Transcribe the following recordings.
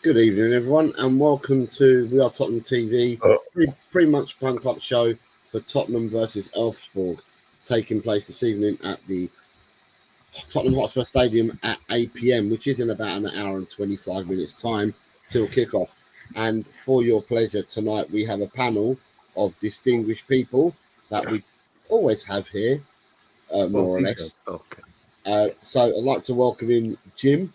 Good evening, everyone, and welcome to We Are Tottenham TV, pre-match punk up show for Tottenham versus Elfsborg, taking place this evening at the Tottenham Hotspur Stadium at 8 p.m, which is in about an hour and 25 minutes time till kickoff. And for your pleasure tonight, we have a panel of distinguished people that we always have here, more or less. Okay. So I'd like to welcome in Jim.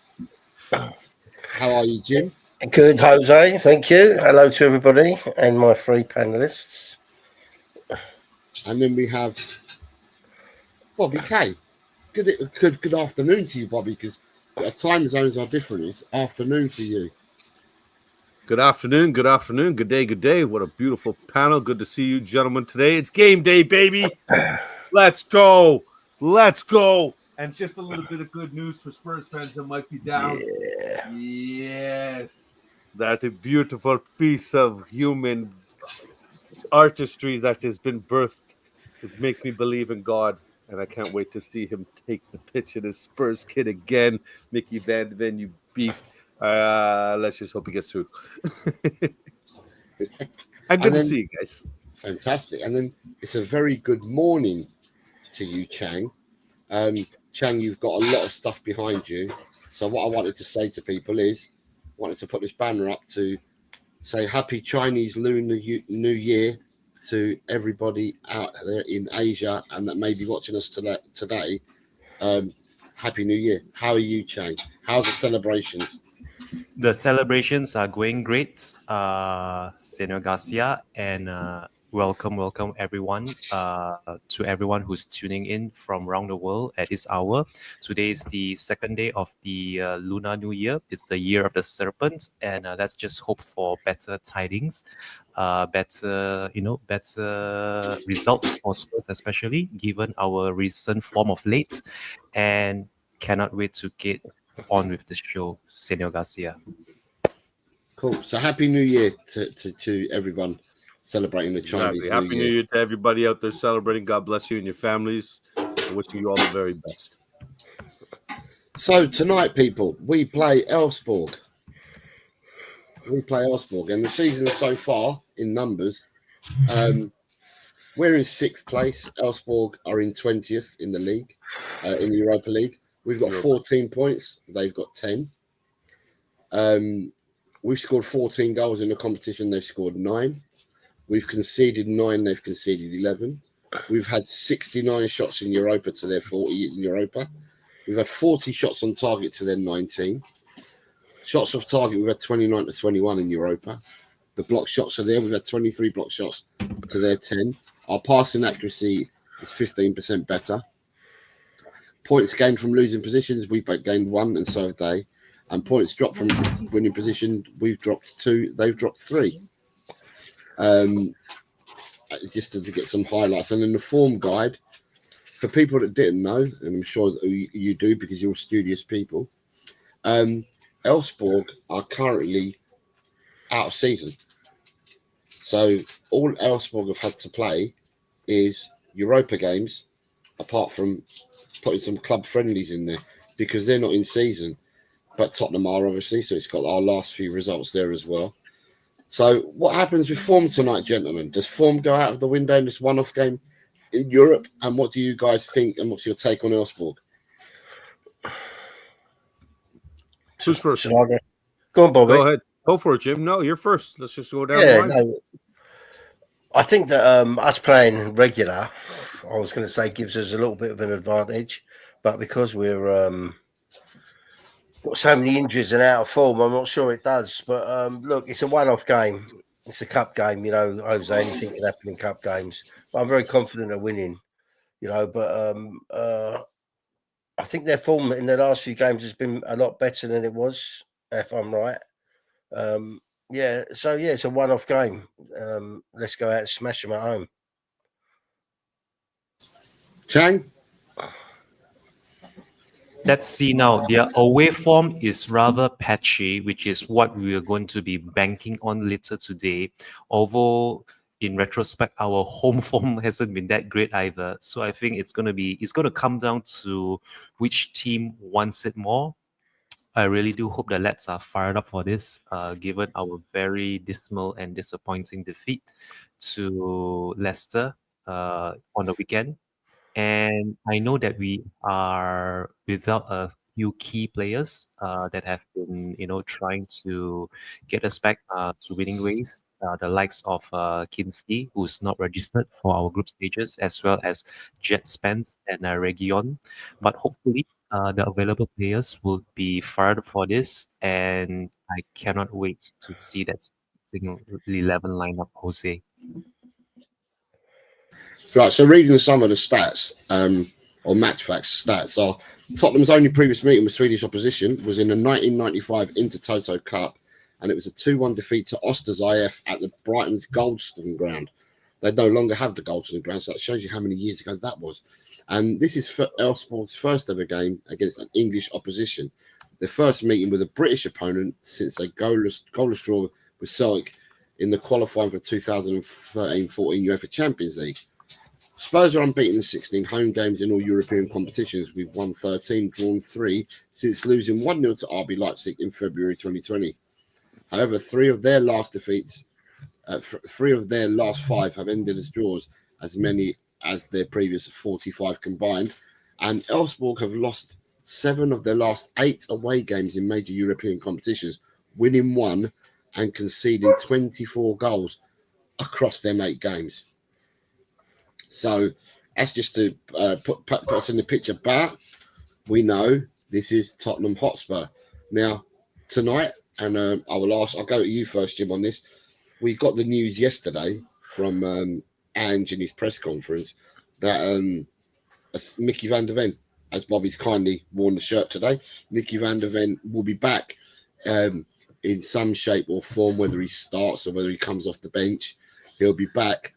How are you, Jim? Good, Jose. Thank you. Hello to everybody and my three panelists. And then we have Bobby K. Good afternoon to you, Bobby, because time zones are different. It's afternoon for you. Good afternoon. Good day. What a beautiful panel. Good to see you, gentlemen, today. It's game day, baby. Let's go. And just a little bit of good news for Spurs fans that might be down. Yeah. Yes. That a beautiful piece of human artistry that has been birthed. It makes me believe in God. And I can't wait to see him take the pitch in his Spurs kit again. Mickey Van de Ven, you beast. Let's just hope he gets through. And good to see you guys. Fantastic. And then it's a very good morning to you, Chang. Chang, you've got a lot of stuff behind you. So what I wanted to say to people is, I wanted to put this banner up to say Happy Chinese Lunar New Year to everybody out there in Asia and that may be watching us today. Happy New Year. How are you, Chang? How's the celebrations? The celebrations are going great, Senor Garcia, and welcome everyone to everyone who's tuning in from around the world at this hour. Today is the second day of the Lunar New Year. It's the year of the serpent, and let's just hope for better tidings, better results for Spurs, especially given our recent form of late, and cannot wait to get on with the show, Senor Garcia. Cool. So happy New Year to everyone celebrating the Chinese Happy New Year to everybody out there celebrating. God bless you and your families. I wish you all the very best. So tonight, people, we play Elfsborg. And the season so far in numbers, we're in 6th place. Elfsborg are in 20th in the league, in the Europa League. We've got 14 points. They've got 10. We've scored 14 goals in the competition. They've scored 9. We've conceded 9. They've conceded 11. We've had 69 shots in Europa to their 40 in Europa. We've had 40 shots on target to their 19. Shots off target, we've had 29 to 21 in Europa. The block shots are there. We've had 23 block shots to their 10. Our passing accuracy is 15% better. Points gained from losing positions, we've gained 1, and so have they. And points dropped from winning position, we've dropped 2, they've dropped 3. Just to get some highlights. And in the form guide, for people that didn't know, and I'm sure that you do because you're studious people, Elfsborg are currently out of season. So all Elfsborg have had to play is Europa games, apart from putting some club friendlies in there because they're not in season. But Tottenham are obviously, so it's got our last few results there as well. So what happens with form tonight, gentlemen? Does form go out of the window in this one-off game in Europe? And what do you guys think? And what's your take on Elfsborg? Who's first? Shall I go? Go on, Bobby. Go ahead. Go for it, Jim. No, you're first. Let's just go down the Yeah, line. no. I think that us playing regular, I was going to say, gives us a little bit of an advantage, but because we're got so many injuries and out of form, I'm not sure it does. But look, it's a one-off game. It's a cup game, you know, Jose. Anything can happen in cup games. But I'm very confident of winning, you know. But I think their form in the last few games has been a lot better than it was, if I'm right. Yeah, so yeah, it's a one-off game. Let's go out and smash them at home. Chang? Let's see now. Their away form is rather patchy, which is what we are going to be banking on later today. Although in retrospect, our home form hasn't been that great either. So I think it's going to come down to which team wants it more. I really do hope the lads are fired up for this, given our very dismal and disappointing defeat to Leicester on the weekend. And I know that we are without a few key players that have been, trying to get us back to winning ways. The likes of Kinski, who's not registered for our group stages, as well as Jet Spence and Region. But hopefully, the available players will be fired up for this, and I cannot wait to see that single 11 lineup, Jose. Right, so reading some of the stats, or match facts stats, are Tottenham's only previous meeting with Swedish opposition was in the 1995 Intertoto Cup, and it was a 2-1 defeat to Osters IF at the Brighton's Goldstone ground. They no longer have the Goldstone ground, so that shows you how many years ago that was. And this is Elfsborg's first ever game against an English opposition. Their first meeting with a British opponent since a goalless draw with Celtic in the qualifying for 2013-14 UEFA Champions League. Spurs are unbeaten in 16 home games in all European competitions. We've won 13, drawn 3 since losing 1-0 to RB Leipzig in February 2020. However, three of their last 5 have ended as draws, as many as their previous 45 combined. And Elfsborg have lost 7 of their last 8 away games in major European competitions, winning 1 and conceding 24 goals across them 8 games. So that's just to put us in the picture. But we know this is Tottenham Hotspur. Now, tonight, and I'll go to you first, Jim, on this. We got the news yesterday from Ange in his press conference that Mickey van der Ven, as Bobby's kindly worn the shirt today, Mickey van der Ven will be back in some shape or form, whether he starts or whether he comes off the bench. He'll be back.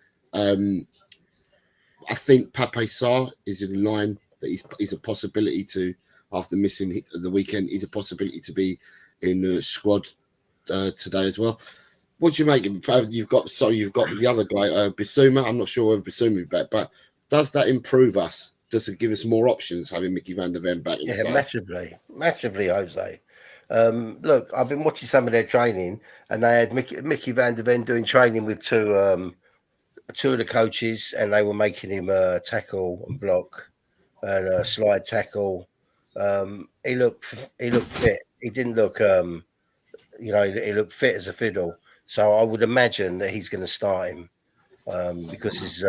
I think Pape Sarr is in line that he's a possibility to, after missing the weekend, is a possibility to be in the squad today as well. What do you make? You've got the other guy, Bissouma. I'm not sure whether Bissouma will be back, but does that improve us? Does it give us more options having Mickey van der Ven back? Yeah, massively, Jose. Look, I've been watching some of their training, and they had Mickey van der Ven doing training with two of the coaches, and they were making him tackle and block and slide tackle. He looked fit. He didn't look, he looked fit as a fiddle. So I would imagine that he's going to start him because it's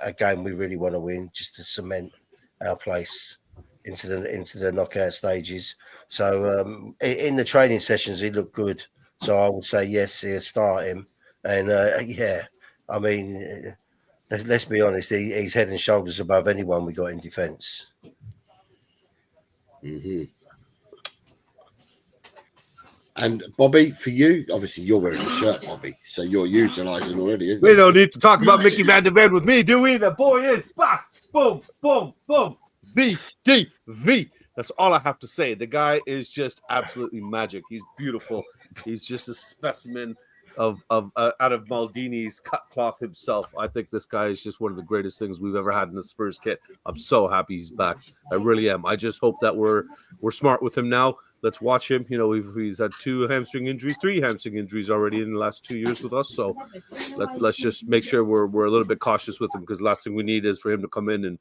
a game we really want to win, just to cement our place into the knockout stages. So in the training sessions, he looked good. So I would say yes, he'll start him. And yeah, I mean, let's be honest, he's head and shoulders above anyone we got in defence. Mm-hmm. And Bobby, for you, obviously you're wearing the shirt, Bobby, so you're utilising already, isn't We it? don't need to talk about Mickey Van de Ven with me, do we? The boy is back. Boom, boom, boom. VDV. That's all I have to say. The guy is just absolutely magic. He's beautiful. He's just a specimen of out of Maldini's cut cloth himself. I think this guy is just one of the greatest things we've ever had in the Spurs kit. I'm so happy he's back. I really am. I just hope that we're smart with him now. Let's watch him. You know, he's had 3 hamstring injuries already in the last 2 years with us. So let's just make sure we're a little bit cautious with him, because the last thing we need is for him to come in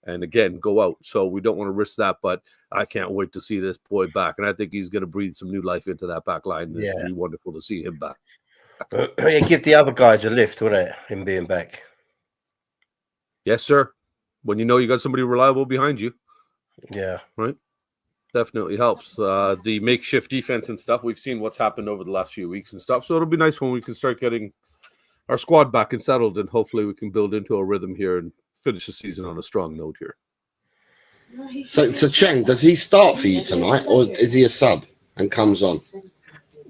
and again go out. So we don't want to risk that. But I can't wait to see this boy back, and I think he's going to breathe some new life into that back line. It's going to be wonderful to see him back. Yeah, give the other guys a lift, wouldn't it? Him being back. Yes, sir. When you know you got somebody reliable behind you. Yeah. Right. Definitely helps. The makeshift defense and stuff, we've seen what's happened over the last few weeks and stuff. So it'll be nice when we can start getting our squad back and settled, and hopefully we can build into a rhythm here and finish the season on a strong note here. So Cheng, does he start for you tonight, or is he a sub and comes on?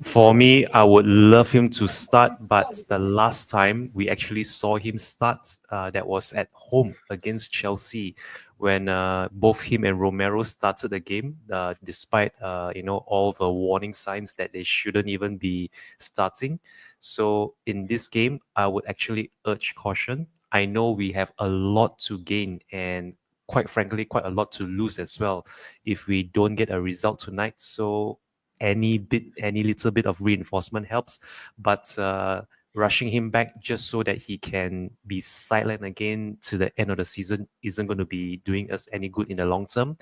For me, I would love him to start, but the last time we actually saw him start, that was at home against Chelsea, when both him and Romero started the game, despite all the warning signs that they shouldn't even be starting. So in this game, I would actually urge caution. I know we have a lot to gain and, quite frankly, quite a lot to lose as well if we don't get a result tonight. So any little bit of reinforcement helps, but rushing him back just so that he can be sidelined again to the end of the season isn't going to be doing us any good in the long term.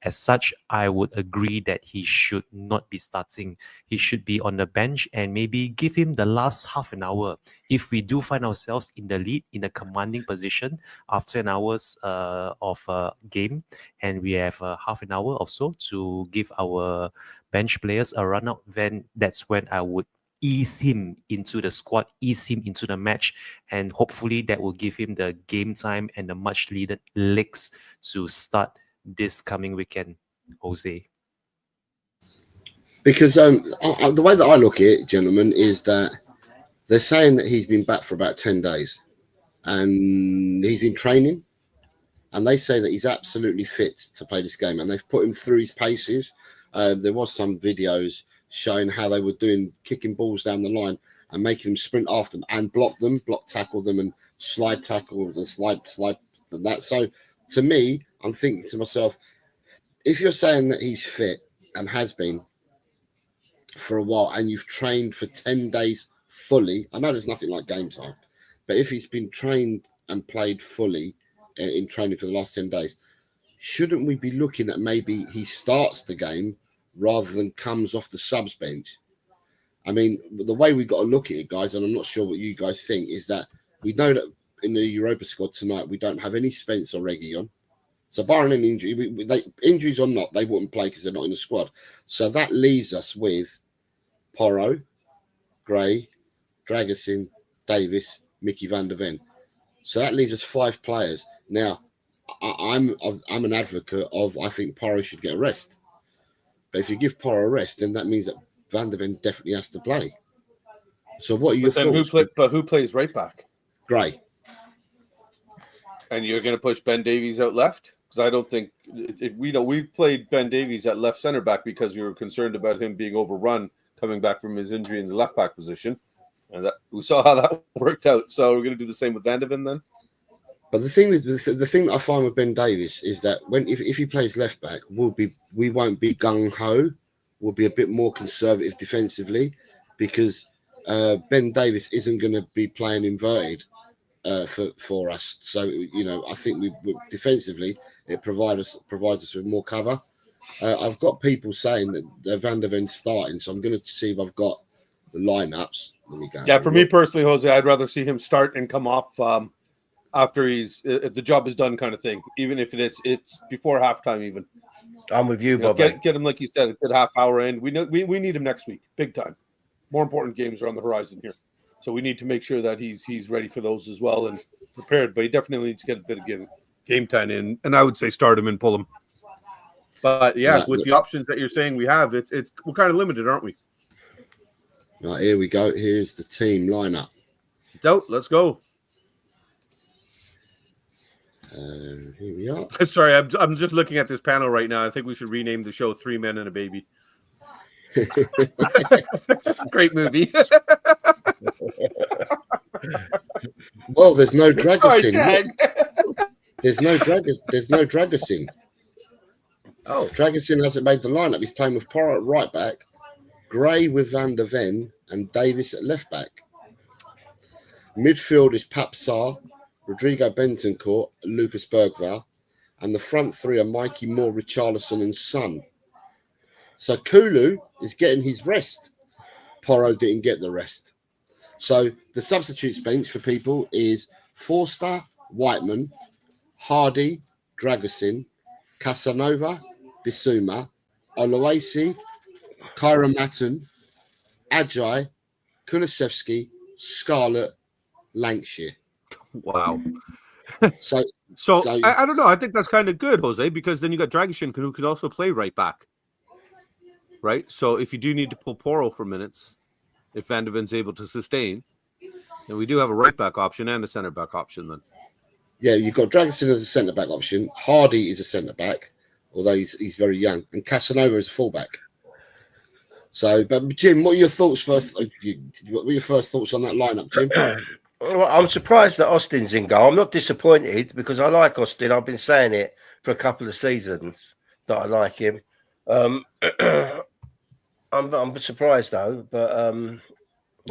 As such, I would agree that he should not be starting. He should be on the bench and maybe give him the last half an hour. If we do find ourselves in the lead, in a commanding position after an hour's of game, and we have half an hour or so to give our bench players a run out, then that's when I would ease him into the squad, ease him into the match, and hopefully that will give him the game time and the much needed legs to start this coming weekend. Jose. Because the way that I look at it, gentlemen, is that they're saying that he's been back for about 10 days and he's been training, and they say that he's absolutely fit to play this game, and they've put him through his paces. There was some videos showing how they were kicking balls down the line and making them sprint after them and block tackle them and slide tackle and slide and that. So to me, I'm thinking to myself, if you're saying that he's fit and has been for a while, and you've trained for 10 days fully, I know there's nothing like game time, but if he's been trained and played fully in training for the last 10 days, shouldn't we be looking at maybe he starts the game rather than comes off the subs bench? I mean, the way we got to look at it, guys, and I'm not sure what you guys think, is that we know that in the Europa squad tonight, we don't have any Spence or Reggie on. So barring any injury, injuries or not, they wouldn't play because they're not in the squad. So that leaves us with Porro, Gray, Dragusin, Davis, Mickey van der Ven. So that leaves us 5 players. Now, I'm an advocate of, I think Porro should get a rest. But if you give Porro a rest, then that means that Van der Ven definitely has to play. So what are your thoughts? Who plays right back? Gray. And you're going to push Ben Davies out left? Because I don't think we've played Ben Davies at left center back because we were concerned about him being overrun coming back from his injury in the left back position, and we saw how that worked out. So we're going to do the same with Van der Ven then. But the thing that I find with Ben Davies is that if he plays left back, we won't be gung ho. We'll be a bit more conservative defensively, because Ben Davies isn't going to be playing inverted for us. So I think we defensively it provides us with more cover. I've got people saying that Van der Ven's starting, so I'm going to see if I've got the lineups. Let me go. Yeah, for me personally, Jose, I'd rather see him start and come off after the job is done, kind of thing. Even if it's before halftime, even. I'm with you, Bob. Get him, like you said, a good half hour in. We need him next week, big time. More important games are on the horizon here, so we need to make sure that he's ready for those as well and prepared. But he definitely needs to get a bit of game time in, and I would say start him and pull him. But with the options that you're saying we have, we're kind of limited, aren't we? Right, here we go. Here's the team lineup. Let's go. Here we are. Sorry, I'm just looking at this panel right now. I think we should rename the show 3 Men and a Baby. Great movie. Well, there's no Dragusin. Tag. There's no Dragusin. Oh, Dragusin hasn't made the lineup. He's playing with Porro at right back, Gray with Van der Ven, and Davis at left back. Midfield is Pap Sarr, Rodrigo Bentancur, Lucas Bergvall, and the front three are Mikey Moore, Richarlison, and Son. So Kulu is getting his rest. Porro didn't get the rest. So the substitutes bench for people is Forster, Whiteman, Hardy, Dragusin, Casanova, Bissouma, Oloasi, Kyra Matten, Ajay, Kulusevski, Scarlett, Lancashire. wow. So I don't know. I think that's kind of good, Jose, because then you got Dragusin who could also play right back. Right? So if you do need to pull Porro for minutes, if Van de Ven's able to sustain, then we do have a right back option and a center back option then. yeah, you've got Dragusin as a centre back option. Hardy is a centre back, although he's very young, and Casanova is a fullback. So, but Jim, what are your thoughts first? What were your first thoughts on that lineup, Jim? Well, I'm surprised that Austin's in goal. I'm not disappointed because I like Austin. I've been saying it for a couple of seasons that I like him. I'm surprised though, but well,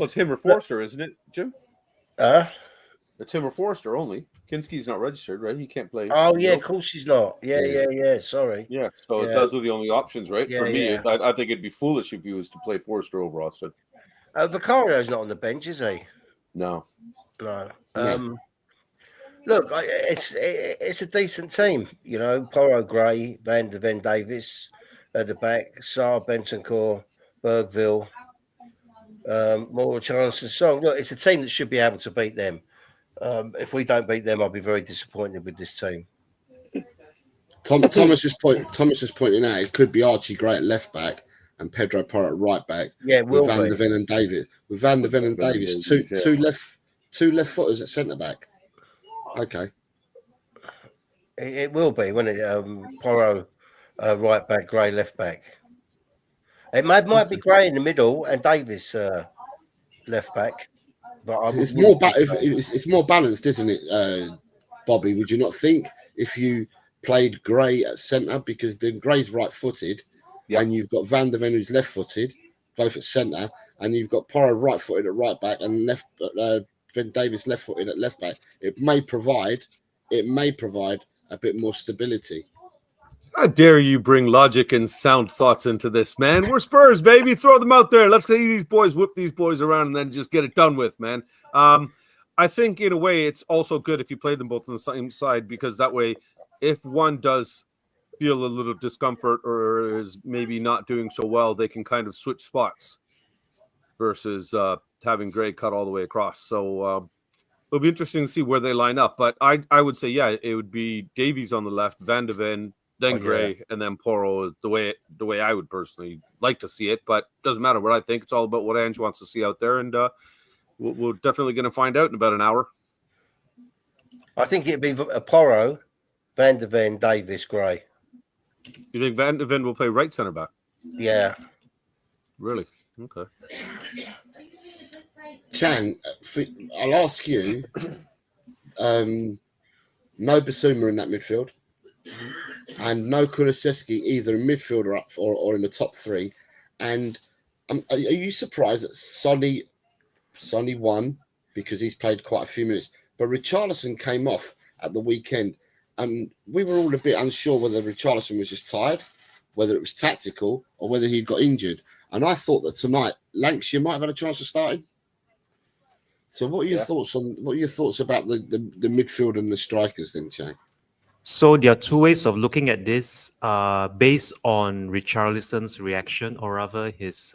it's him or Forster, isn't it, Jim? It's him or Forster only. Kinski's not registered, right? He can't play. Oh yeah, of course he's not. Yeah. Sorry. Yeah, so Yeah. those are the only options, right? Yeah, For me, yeah. I think it'd be foolish if he was to play Forster over Austin. Vicario's not on the bench, is he? No. No. No. Look, it's a decent team. You know, Porro, Gray, Van der Ven, Davis at the back, Sarr, Bentancur, Bergville, Moore, Charles Song. Look, it's a team that should be able to beat them. If we don't beat them, I'll be very disappointed with this team. Thomas is pointing out it could be Archie Gray at left back and Pedro Porro at right back. Yeah, it will with Van be. der Ven and David. With Van der Ven and Davis, two left footers at centre back. Okay. It will be, won't it? Porro, right back, Gray, left back. It might be Gray in the middle and Davis left back. But It's more balanced, isn't it, Bobby? Would you not think if you played Gray at centre, because then Gray's right-footed, and you've got Van der Ven who's left-footed, both at centre, and you've got Porro right-footed at right back and Ben Davis left-footed at left back. It may provide a bit more stability. How dare you bring logic and sound thoughts into this, man? We're Spurs, baby. Throw them out there. Let's see these boys whip these boys around and then just get it done with, man. I think in a way it's also good if you play them both on the same side, because that way, if one does feel a little discomfort or is maybe not doing so well, they can kind of switch spots versus having Gray cut all the way across. So it'll be interesting to see where they line up. But I would say, yeah, it would be Davies on the left, Van de Ven, then Gray, and then Porro, the way I would personally like to see it. But it doesn't matter what I think. It's all about what Ange wants to see out there. And we're definitely going to find out in about an hour. I think it'd be Porro, Van der Ven, Davis, Gray. You think Van der Ven will play right centre back? Yeah. Really? Okay. Chan, I'll ask you, no Bissouma in that midfield, and no Kulusevski either in midfield or in the top three. And are you surprised that Sonny won because he's played quite a few minutes, but Richarlison came off at the weekend, and we were all a bit unsure whether Richarlison was just tired, whether it was tactical, or whether he'd got injured. And I thought that tonight Lancashire might have had a chance of starting. So what are your thoughts about the midfield and the strikers then, Jay? So there are two ways of looking at this, based on Richarlison's reaction, or rather his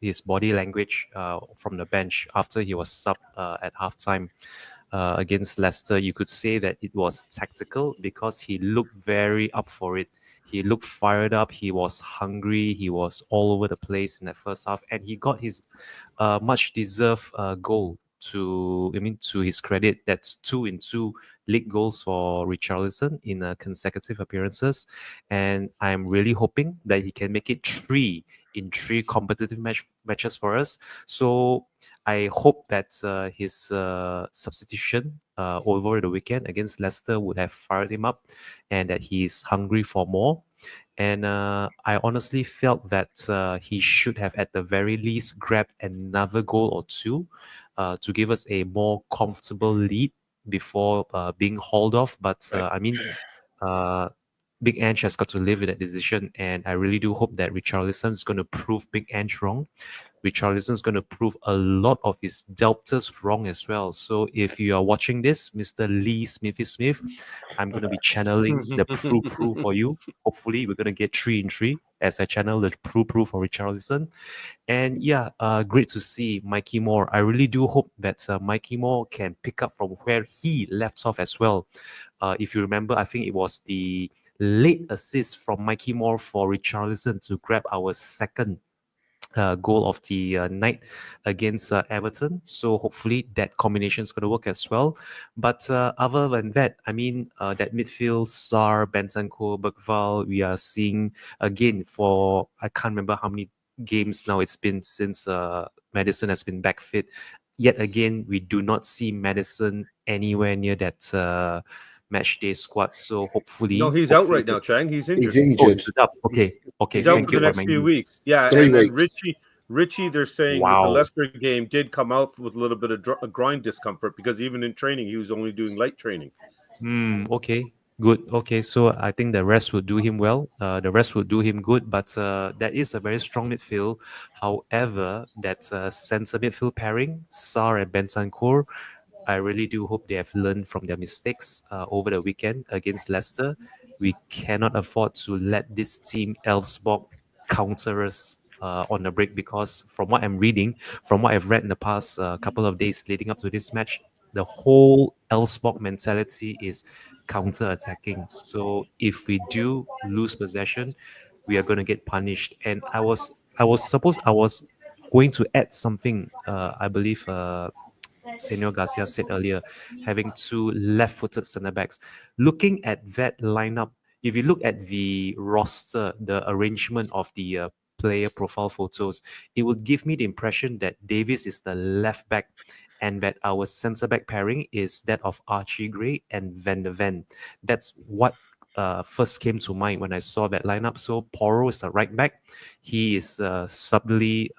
his body language from the bench after he was subbed at halftime against Leicester. You could say that it was tactical because he looked very up for it. He looked fired up. He was hungry. He was all over the place in the first half, and he got his much deserved goal. To his credit, that's 2 in 2 league goals for Richarlison in consecutive appearances, and I'm really hoping that he can make it 3 in 3 competitive matches for us. So I hope that his substitution over the weekend against Leicester would have fired him up, and that he is hungry for more. And I honestly felt that he should have, at the very least, grabbed another goal or two to give us a more comfortable lead before being hauled off. But I mean, Big Ange has got to live with that decision, and I really do hope that Richarlison is going to prove Big Ange wrong. Richarlison is going to prove a lot of his doubters wrong as well. So if you are watching this, Mr. Lee Smithy Smith, I'm going to be channeling the proof for you. Hopefully, we're going to get 3 in 3 as I channel the proof for Richarlison. And yeah, great to see Mikey Moore. I really do hope that Mikey Moore can pick up from where he left off as well. If you remember, I think it was the late assist from Mikey Moore for Richarlison to grab our second goal of the night against Everton. So hopefully that combination is going to work as well. But other than that, I mean, that midfield, Sar, Bentancur, Bergval, we are seeing again for, I can't remember how many games now it's been since Madison has been back fit. Yet again, we do not see Madison anywhere near that match day squad. So hopefully, No, he's out right now, Chang. He's injured. He's injured. he's up. Okay. He's out Thank for you the next my few news. weeks. Yeah, 3 and then weeks. Richie, they're saying with the Leicester game did come out with a little bit of groin discomfort because even in training, he was only doing light training. Okay. Good. Okay, so I think the rest will do him well. The rest will do him good, but that is a very strong midfield. However, that centre midfield pairing, Sar and Bentancur, I really do hope they have learned from their mistakes over the weekend against Leicester. We cannot afford to let this team, Elfsborg, counter us on the break, because from what I'm reading, from what I've read in the past couple of days leading up to this match, the whole Elfsborg mentality is counter-attacking. So if we do lose possession, we are going to get punished. And I was going to add something. I believe Senor Garcia said earlier, having 2 left-footed centre backs. Looking at that lineup, if you look at the roster, the arrangement of the player profile photos, it would give me the impression that Davis is the left back, and that our centre back pairing is that of Archie Gray and Van de Ven. That's what first came to mind when I saw that lineup. So Porro is the right back. He is subtly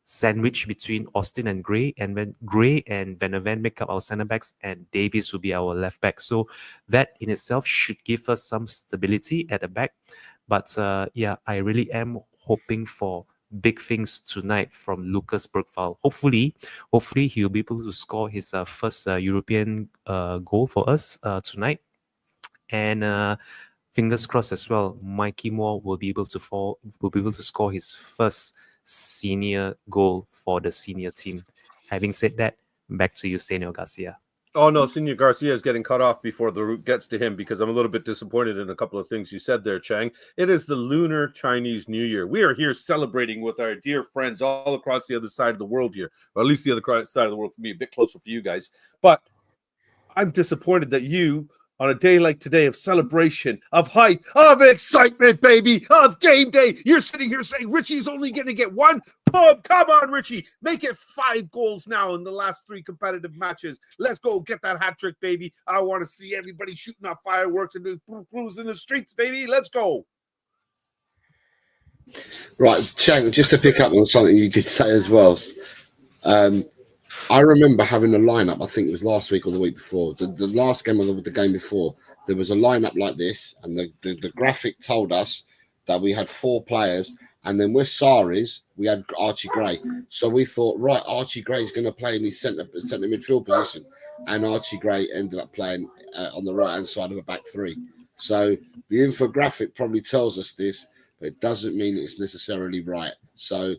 sandwiched between Austin and Gray, and when Gray and Van de Ven make up our centre backs, and Davies will be our left back. So that in itself should give us some stability at the back. But yeah, I really am hoping for big things tonight from Lucas Bergval. Hopefully he'll be able to score his first European goal for us tonight. And fingers crossed as well, Mikey Moore will be able to score his first senior goal for the senior team. Having said that, back to you, Senor Garcia. Oh no, Senor Garcia is getting cut off before the route gets to him, because I'm a little bit disappointed in a couple of things you said there, Chang. It is the Lunar Chinese New Year. We are here celebrating with our dear friends all across the other side of the world here, or at least the other side of the world for me, a bit closer for you guys. But I'm disappointed that you, on a day like today of celebration, of hype, of excitement, baby, of game day, you're sitting here saying Richie's only going to get 1. Come on, Richie. Make it 5 goals now in the last 3 competitive matches. Let's go get that hat trick, baby. I want to see everybody shooting off fireworks and doing in the streets, baby. Let's go. Right, Chang, just to pick up on something you did say as well. I remember having a lineup, I think it was last week or the week before, the last game of the game before, there was a lineup like this, and the graphic told us that we had 4 players, and then with Saris, we had Archie Gray. So we thought, right, Archie Gray is going to play in his centre midfield position, and Archie Gray ended up playing on the right-hand side of a back 3. So the infographic probably tells us this, but it doesn't mean it's necessarily right. So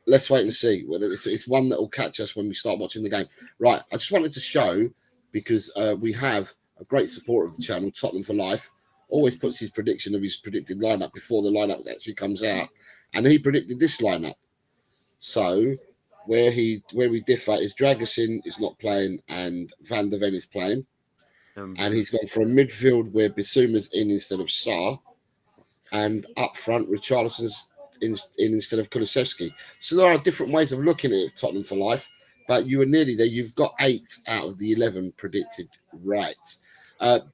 let's wait and see. Well, it's one that will catch us when we start watching the game. Right, I just wanted to show, because we have a great supporter of the channel, Tottenham for Life, always puts his prediction of his predicted lineup before the lineup actually comes out, and he predicted this lineup. So where we differ is Dragusin is not playing and Van der Ven is playing, and he's gone for a midfield where Bissouma's in instead of Sarr, and up front Richarlison's in instead of Kulusevski. So there are different ways of looking at Tottenham for life, but you were nearly there. You've got 8 out of the 11 predicted right.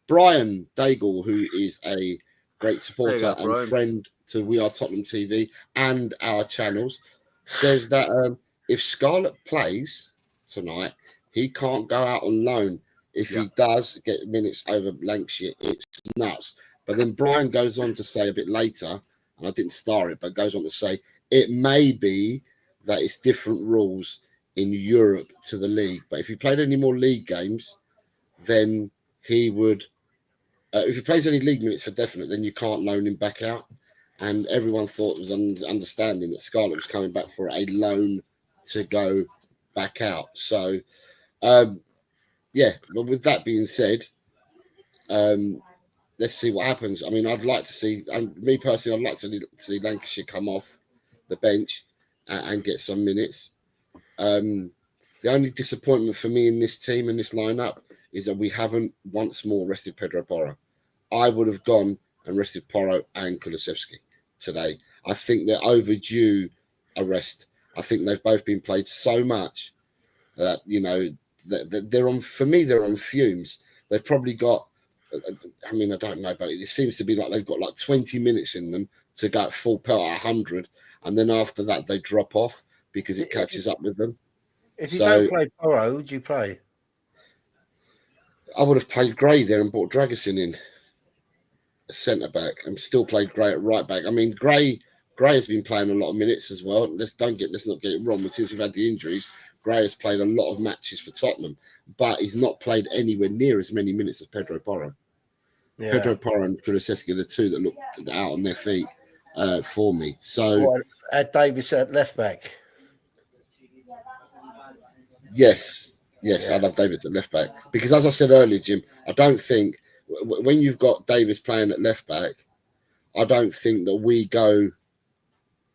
Brian Daigle, who is a great supporter and friend to We Are Tottenham TV and our channels, says that if Scarlett plays tonight, he can't go out on loan. If he does get minutes over Lancashire, it's nuts. But then Brian goes on to say a bit later, and I didn't star it, but goes on to say it may be that it's different rules in Europe to the league. But if he played any more league games, then he would. If he plays any league minutes for definite, then you can't loan him back out. And everyone thought it was understanding that Scarlett was coming back for a loan to go back out. So, yeah. But with that being said, let's see what happens. I mean, I'd like to see, me personally, I'd like to see Lancashire come off the bench and get some minutes. The only disappointment for me in this team and this lineup is that we haven't once more rested Pedro Porro. I would have gone and rested Porro and Kulusevski today. I think they're overdue a rest. I think they've both been played so much that, you know, that they're on, for me, they're on fumes. They've probably got, I mean, I don't know, but it seems to be like they've got like 20 minutes in them to go at full pelt at 100. And then after that, they drop off because it catches up with them. If you don't play Porro, who would you play? I would have played Gray there and brought Dragusin in centre back and still played Gray at right back. I mean, Gray has been playing a lot of minutes as well. Let's not get it wrong. Since we've had the injuries, Gray has played a lot of matches for Tottenham, but he's not played anywhere near as many minutes as Pedro Porro. Yeah. Pedro Porro and Kulusevski are the two that looked out on their feet for me. So at Davis at left back. Yes, yeah. I love Davis at left back because, as I said earlier, Jim, I don't think when you've got Davis playing at left back, I don't think that we go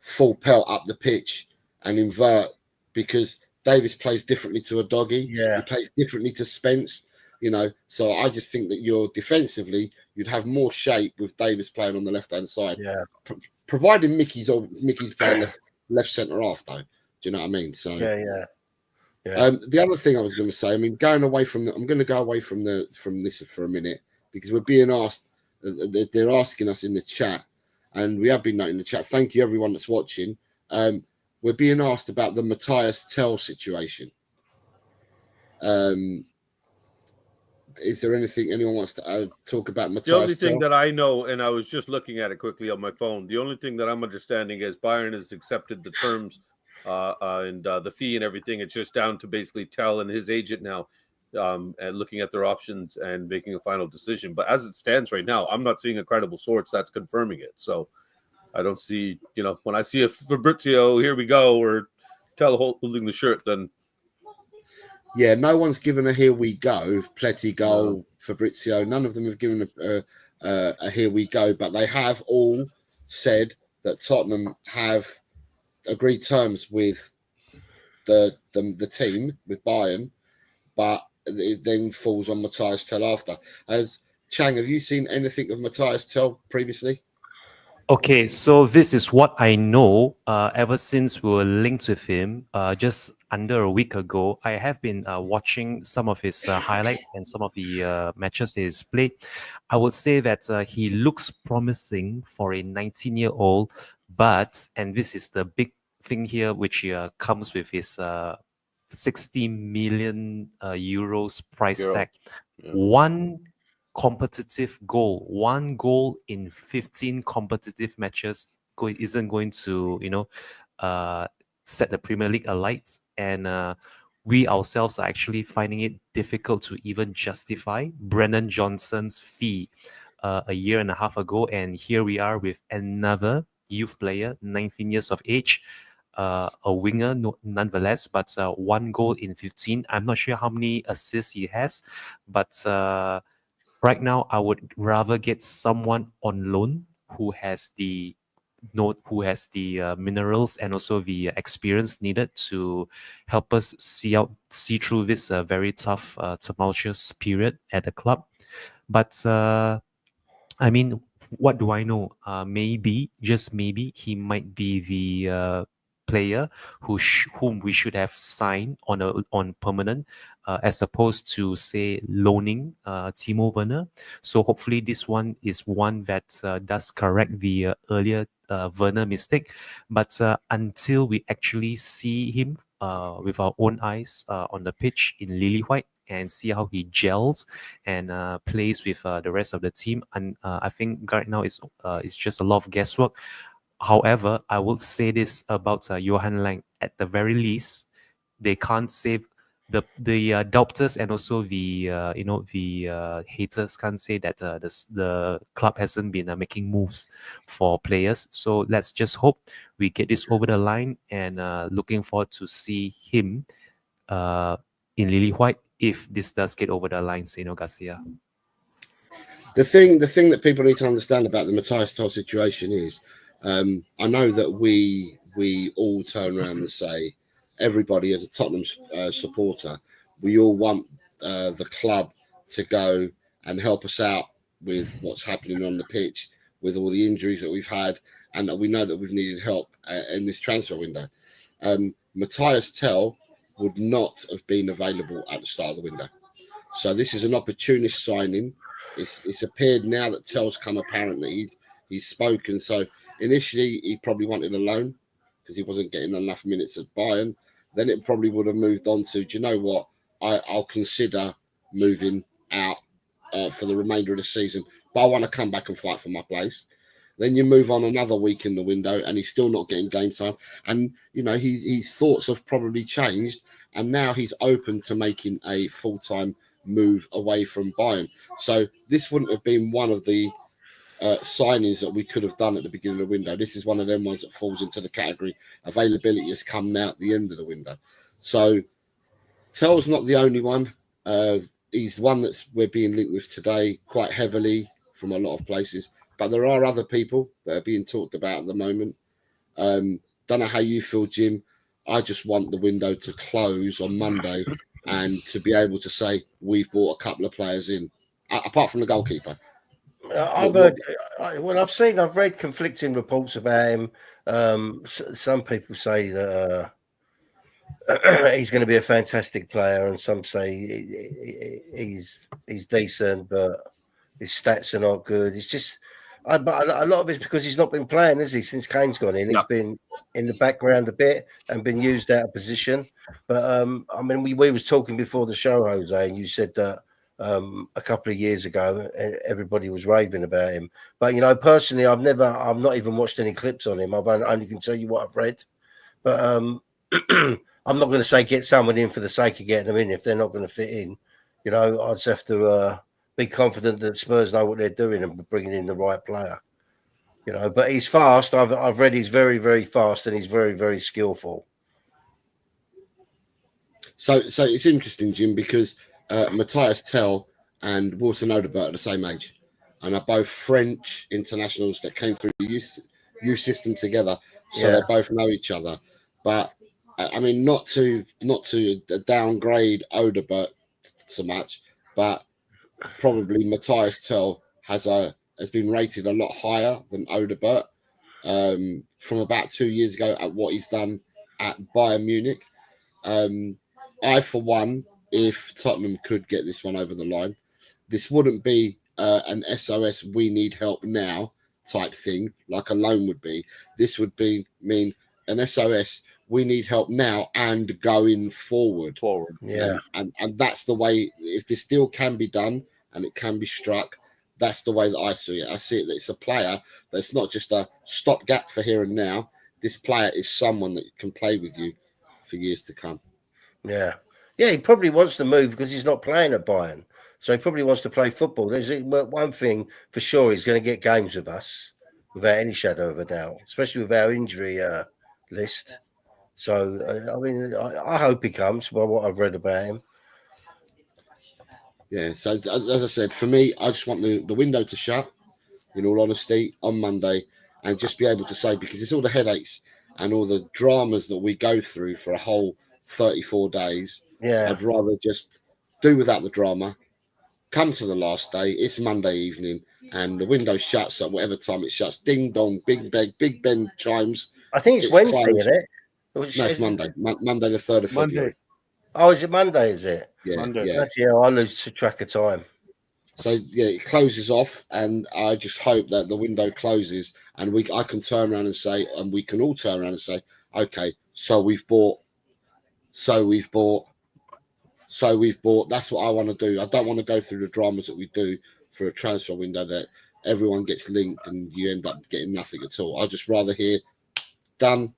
full pelt up the pitch and invert, because Davis plays differently to a doggy. Yeah. He plays differently to Spence, you know. So I just think that you're defensively, you'd have more shape with Davis playing on the left hand side. Yeah. Providing Mickey's playing left centre half, though. Do you know what I mean? So yeah. The other thing I was going to say, I mean, I'm going to go away from this for a minute, because we're being asked. They're asking us in the chat, and we have been noting the chat. Thank you, everyone that's watching. We're being asked about the Matthias Tell situation. Is there anything anyone wants to talk about Matthias Tell? The only thing that I know, and I was just looking at it quickly on my phone, the only thing that I'm understanding is Bayern has accepted the terms and the fee and everything. It's just down to basically Tell and his agent now, and looking at their options and making a final decision. But as it stands right now, I'm not seeing a credible source that's confirming it. So I don't see, you know, when I see a Fabrizio, here we go, or Tell holding the shirt, then. Yeah, no one's given a here we go, Pletty goal, Fabrizio. None of them have given a here we go, but they have all said that Tottenham have agreed terms with the team, with Bayern, but it then falls on Matthias Tell after. As Chang, have you seen anything of Matthias Tell previously? Okay, so this is what I know. Ever since we were linked with him, just under a week ago, I have been watching some of his highlights and some of the matches he's played. I would say that he looks promising for a 19-year-old, but, and this is the big thing here, which comes with his 60 million euros price tag. Yeah. One goal in 15 competitive matches isn't going to, you know, set the Premier League alight. And we ourselves are actually finding it difficult to even justify Brennan Johnson's fee a year and a half ago. And here we are with another youth player, 19 years of age, a winger nonetheless, but 1 goal in 15. I'm not sure how many assists he has, but right now I would rather get someone on loan who has the minerals and also the experience needed to help us see through this very tough, tumultuous period at the club. But I mean, what do I know? Maybe, just maybe, he might be the player whom we should have signed on permanent, as opposed to say loaning Timo Werner. So hopefully, this one is one that does correct the earlier Werner mistake. But until we actually see him with our own eyes on the pitch in Lily White and see how he gels and plays with the rest of the team. And I think right now it's just a lot of guesswork. However, I will say this about Johan Lang. At the very least, they can't save the doubters and also the haters can't say that the club hasn't been making moves for players. So let's just hope we get this over the line, and looking forward to see him uh, in Lily White if this does get over the line, Seno Garcia. The thing that people need to understand about the Matthias Tel situation is, I know that we all turn around and say, everybody as a Tottenham supporter, we all want the club to go and help us out with what's happening on the pitch, with all the injuries that we've had, and that we know that we've needed help in this transfer window. Matthias Tel would not have been available at the start of the window. So this is an opportunist signing. It's appeared now that Tel's come apparent that he's spoken. So initially he probably wanted a loan because he wasn't getting enough minutes at Bayern. Then it probably would have moved on to, do you know what? I'll consider moving out for the remainder of the season, but I want to come back and fight for my place. Then you move on another week in the window and he's still not getting game time. And, you know, his thoughts have probably changed. And now he's open to making a full-time move away from Bayern. So this wouldn't have been one of the signings that we could have done at the beginning of the window. This is one of them ones that falls into the category availability has come now at the end of the window. So Tel's not the only one. He's one we're being linked with today quite heavily from a lot of places. But there are other people that are being talked about at the moment. Don't know how you feel, Jim. I just want the window to close on Monday and to be able to say we've brought a couple of players in, apart from the goalkeeper. I've read conflicting reports about him. Some people say that he's going to be a fantastic player, and some say he's decent, but his stats are not good. It's just, but a lot of it's because he's not been playing, has he? Since Kane's gone in, he's been in the background a bit and been used out of position. But I mean, we was talking before the show, Jose, and you said that a couple of years ago everybody was raving about him. But you know, personally, I've not even watched any clips on him. I've only can tell you what I've read. But I'm not going to say get someone in for the sake of getting them in if they're not going to fit in. You know, I just have to be confident that Spurs know what they're doing and bringing in the right player. You know, but he's fast. I've read he's very, very fast and he's very, very skillful. So it's interesting, Jim, because Matthias Tel and Walter Odegaard are the same age, and are both French internationals that came through the youth system together. So they both know each other. But I mean, not to downgrade Odegaard so much, but probably Matthias Tel has been rated a lot higher than Odegaard from about 2 years ago at what he's done at Bayern Munich. I, for one, if Tottenham could get this one over the line, this wouldn't be an SOS, we need help now type thing, like a loan would be. This would mean an SOS, we need help now and going forward. Yeah. And that's the way, if this deal can be done and it can be struck, that's the way that I see it. I see it that it's a player that's not just a stopgap for here and now. This player is someone that can play with you for years to come. Yeah. Yeah, he probably wants to move because he's not playing at Bayern. So he probably wants to play football. There's one thing for sure, he's going to get games with us without any shadow of a doubt, especially with our injury list. So, I mean, I hope he comes by what I've read about him. Yeah. So as I said, for me, I just want the window to shut. In all honesty, on Monday, and just be able to say, because it's all the headaches and all the dramas that we go through for a whole 34 days. Yeah. I'd rather just do without the drama. Come to the last day. It's Monday evening, and the window shuts at whatever time it shuts. Ding dong, Big Ben chimes. I think it's It's Wednesday, closed. isn't it? No, it's Monday. Monday, the 3rd of Monday. February. Oh, is it Monday? Is it? Yeah, Monday. yeah. That's, yeah, I lose track of time. So yeah, it closes off, and I just hope that the window closes, and I can turn around and say, and we can all turn around and say, okay, so we've bought. That's what I want to do. I don't want to go through the dramas that we do for a transfer window that everyone gets linked and you end up getting nothing at all. I'd just rather hear, done.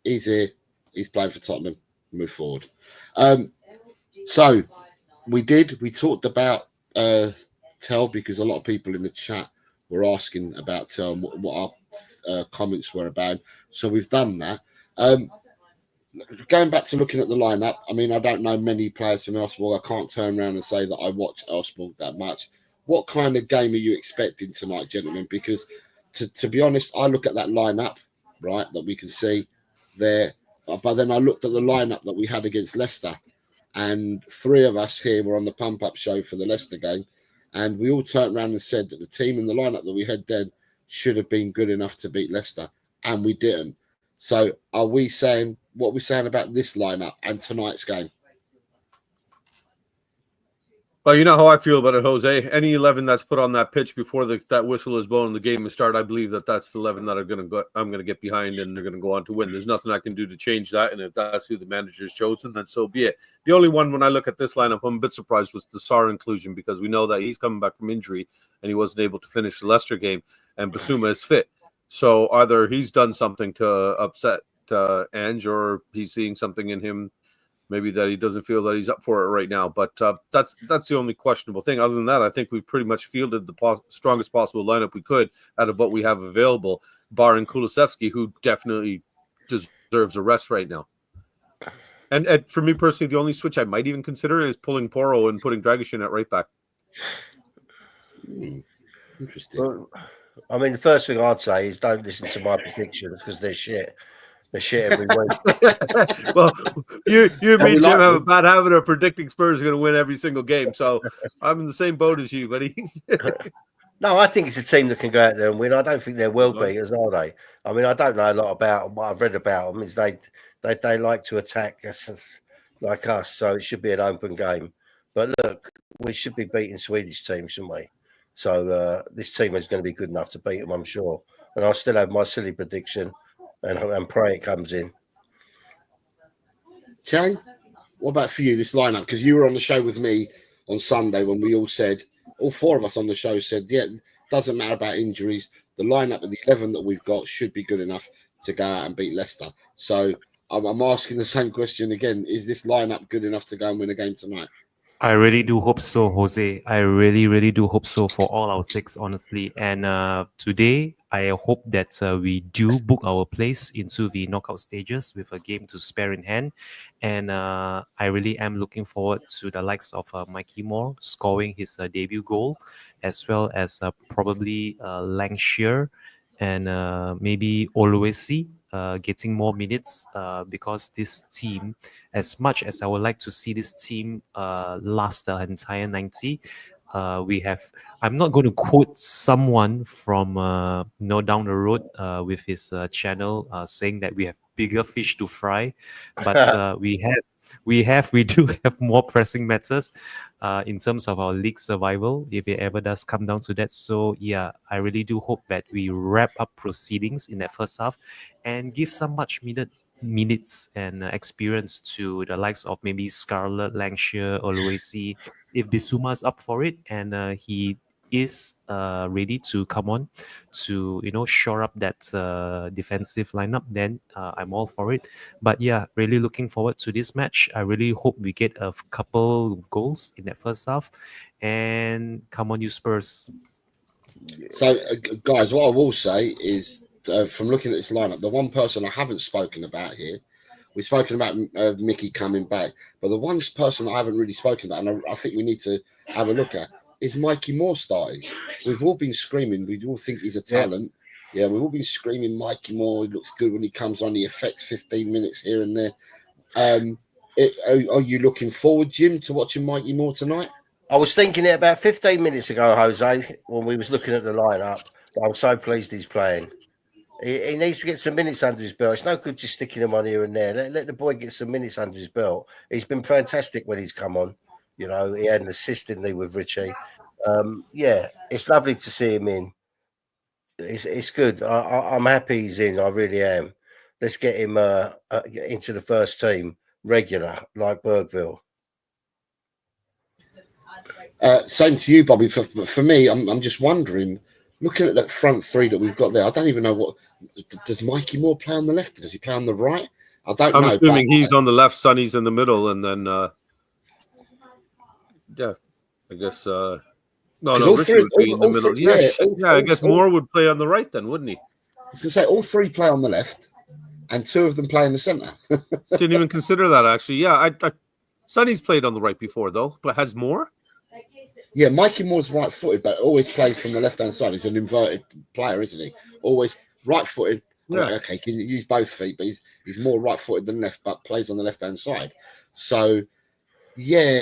He's here. He's playing for Tottenham. Move forward. So we talked about Tell, because a lot of people in the chat were asking about Tell and what our comments were about. So we've done that. Going back to looking at the lineup, I mean, I don't know many players from Elfsborg. I can't turn around and say that I watch Elfsborg that much. What kind of game are you expecting tonight, gentlemen? Because to be honest, I look at that lineup, right, that we can see there, but then I looked at the lineup that we had against Leicester, and 3 of us here were on the pump-up show for the Leicester game, and we all turned around and said that the team in the lineup that we had then should have been good enough to beat Leicester, and we didn't. So are we saying, what are we saying about this lineup and tonight's game? Well, you know how I feel about it, Jose. Any 11 that's put on that pitch before that whistle is blown and the game is started, I believe that's the 11 that I'm going to get behind, and they're going to go on to win. There's nothing I can do to change that, and if that's who the manager's chosen, then so be it. The only one, when I look at this lineup, I'm a bit surprised, was the Sarr inclusion, because we know that he's coming back from injury and he wasn't able to finish the Leicester game, and Basuma is fit. So either he's done something to upset Ange, or he's seeing something in him maybe that he doesn't feel that he's up for it right now. But that's the only questionable thing. Other than that, I think we've pretty much fielded the strongest possible lineup we could out of what we have available, barring Kulusevski, who definitely deserves a rest right now. And for me personally, the only switch I might even consider is pulling Porro and putting Dragic at right back. Interesting. I mean, the first thing I'd say is don't listen to my predictions, because they're shit. They're shit every week. Well, you and me, Jim, have a bad habit of predicting Spurs are going to win every single game. So I'm in the same boat as you, buddy. No, I think it's a team that can go out there and win. I don't think they're world beaters, are they? I mean, I don't know a lot about them. What I've read about them is they like to attack us like us, so it should be an open game. But look, we should be beating Swedish teams, shouldn't we? So this team is going to be good enough to beat them, I'm sure. And I still have my silly prediction, and pray it comes in. Chang, what about for you, this lineup? Because you were on the show with me on Sunday when we all said, all 4 of us on the show said, yeah, it doesn't matter about injuries. The lineup of the 11 that we've got should be good enough to go out and beat Leicester. So I'm asking the same question again. Is this lineup good enough to go and win a game tonight? I really do hope so, Jose. I really, really do hope so for all our sakes, honestly. And today, I hope that we do book our place into the knockout stages with a game to spare in hand. And I really am looking forward to the likes of Mikey Moore scoring his debut goal, as well as probably Lancashire and maybe Oluwesi getting more minutes, because this team, as much as I would like to see this team last the entire 90, I'm not going to quote someone from down the road with his channel saying that we have bigger fish to fry, but we do have more pressing matters in terms of our league survival, if it ever does come down to that. So yeah, I really do hope that we wrap up proceedings in that first half and give some much needed minutes and experience to the likes of maybe Scarlett, Lancashire, or Oluwesi, if Bissouma is up for it and he is ready to come on to shore up that defensive lineup, then I'm all for it. But yeah, really looking forward to this match. I really hope we get a couple of goals in that first half, and come on, you Spurs. So guys, what I will say is, from looking at this lineup, the one person I haven't spoken about here We've spoken about Mickey coming back, but the one person I haven't really spoken about, and I think we need to have a look at, is Mikey Moore starting. We've all been screaming. We all think he's a talent. Yeah, we've all been screaming Mikey Moore. He looks good when he comes on. He affects 15 minutes here and there. Are you looking forward, Jim, to watching Mikey Moore tonight? I was thinking it about 15 minutes ago, Jose, when we was looking at the lineup. I'm so pleased he's playing. He needs to get some minutes under his belt. It's no good just sticking him on here and there. Let the boy get some minutes under his belt. He's been fantastic when he's come on. You know, he had an assist, didn't he, with Richie? Yeah, it's lovely to see him in. It's good. I'm happy he's in. I really am. Let's get him into the first team regular, like Bergville. Same to you, Bobby. For me, I'm just wondering, looking at that front three that we've got there, I don't even know what. Does Mikey Moore play on the left? Does he play on the right? I don't know. I'm assuming he's on the left, Sonny's in the middle, and then yeah, I guess no, Richie would be in the middle. Yeah, I guess Moore would play on the right then, wouldn't he? I was going to say all three play on the left, and two of them play in the centre. Didn't even consider that actually. Yeah, Sonny's played on the right before though, but has Moore? Yeah, Mikey Moore's right-footed, but always plays from the left-hand side. He's an inverted player, isn't he? Always right-footed. Yeah. Like, okay, can use both feet, but he's more right-footed than left, but plays on the left-hand side. So, yeah,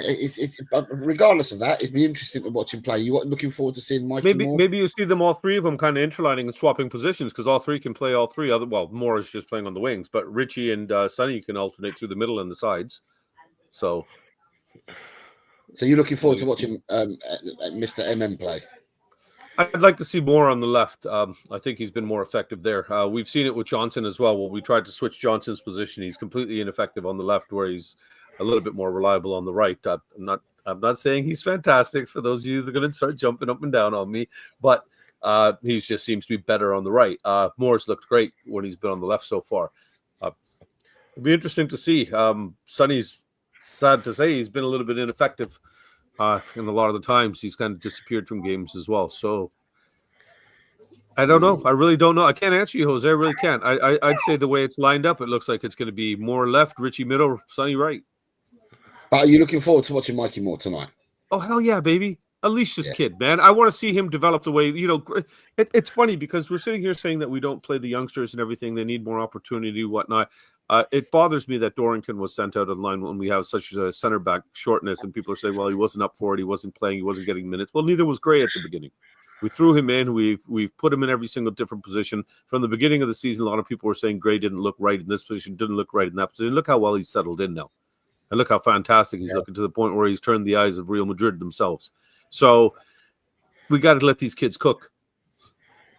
but regardless of that, it'd be interesting to watch him play. You looking forward to seeing Mikey Moore? Maybe you see them all three of them kind of interlining and swapping positions because all three can play all three. Moore is just playing on the wings, but Richie and Sonny can alternate through the middle and the sides. So you're looking forward to watching Mr. MM play? I'd like to see more on the left. I think he's been more effective there. We've seen it with Johnson as well. Well, we tried to switch Johnson's position. He's completely ineffective on the left, where he's a little bit more reliable on the right. I'm not saying he's fantastic. For those of you that are going to start jumping up and down on me, but he just seems to be better on the right. Moore's looked great when he's been on the left so far. It'll be interesting to see. Sonny's, sad to say, he's been a little bit ineffective. And a lot of the times he's kind of disappeared from games as well. So I don't know. I really don't know. I can't answer you, Jose. I really can't. I'd say the way it's lined up, it looks like it's going to be Moore left, Richie middle, Sonny right. But are you looking forward to watching Mikey Moore tonight? Oh, hell yeah, baby. Unleash this kid, man. I want to see him develop the way, it's funny because we're sitting here saying that we don't play the youngsters and everything. They need more opportunity, whatnot. It bothers me that Dorrington was sent out of line when we have such a center back shortness, and people are saying, well, he wasn't up for it, he wasn't playing, he wasn't getting minutes. Well, neither was Gray at the beginning. We threw him in. We've put him in every single different position. From the beginning of the season, a lot of people were saying Gray didn't look right in this position, didn't look right in that position. Look how well he's settled in now. And look how fantastic he's looking, to the point where he's turned the eyes of Real Madrid themselves. So we got to let these kids cook,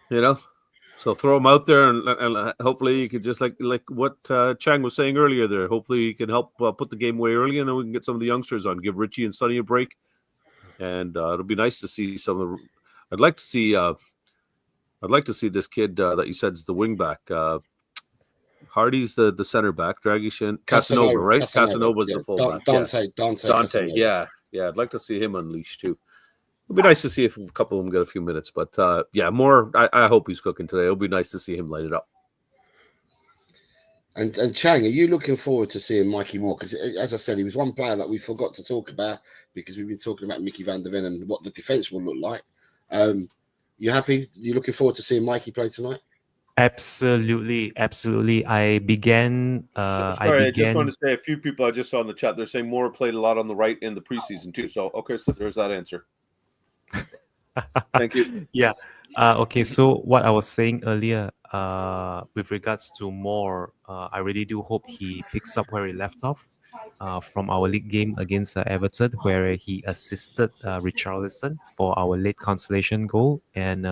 So throw them out there, and hopefully you could just like what Chang was saying earlier there. Hopefully you can help put the game away early, and then we can get some of the youngsters on. Give Richie and Sonny a break, and it'll be nice to see some of the. I'd like to see this kid that you said is the wing back. Hardy's the center back. Dragishin Casanova, right? Casanova's the fullback. Dante. Yeah. I'd like to see him unleashed too. It'll be nice to see if a couple of them get a few minutes. But Moore, I hope he's cooking today. It'll be nice to see him light it up. And Chang, are you looking forward to seeing Mikey Moore? Because, as I said, he was one player that we forgot to talk about because we've been talking about Mickey van der Ven and what the defence will look like. You happy? You looking forward to seeing Mikey play tonight? Absolutely. I just want to say a few people I just saw in the chat. They're saying Moore played a lot on the right in the preseason too. So so there's that answer. Thank you. Yeah. Okay. So what I was saying earlier, with regards to Moore, I really do hope he picks up where he left off, from our league game against Everton, where he assisted Richarlison for our late consolation goal. And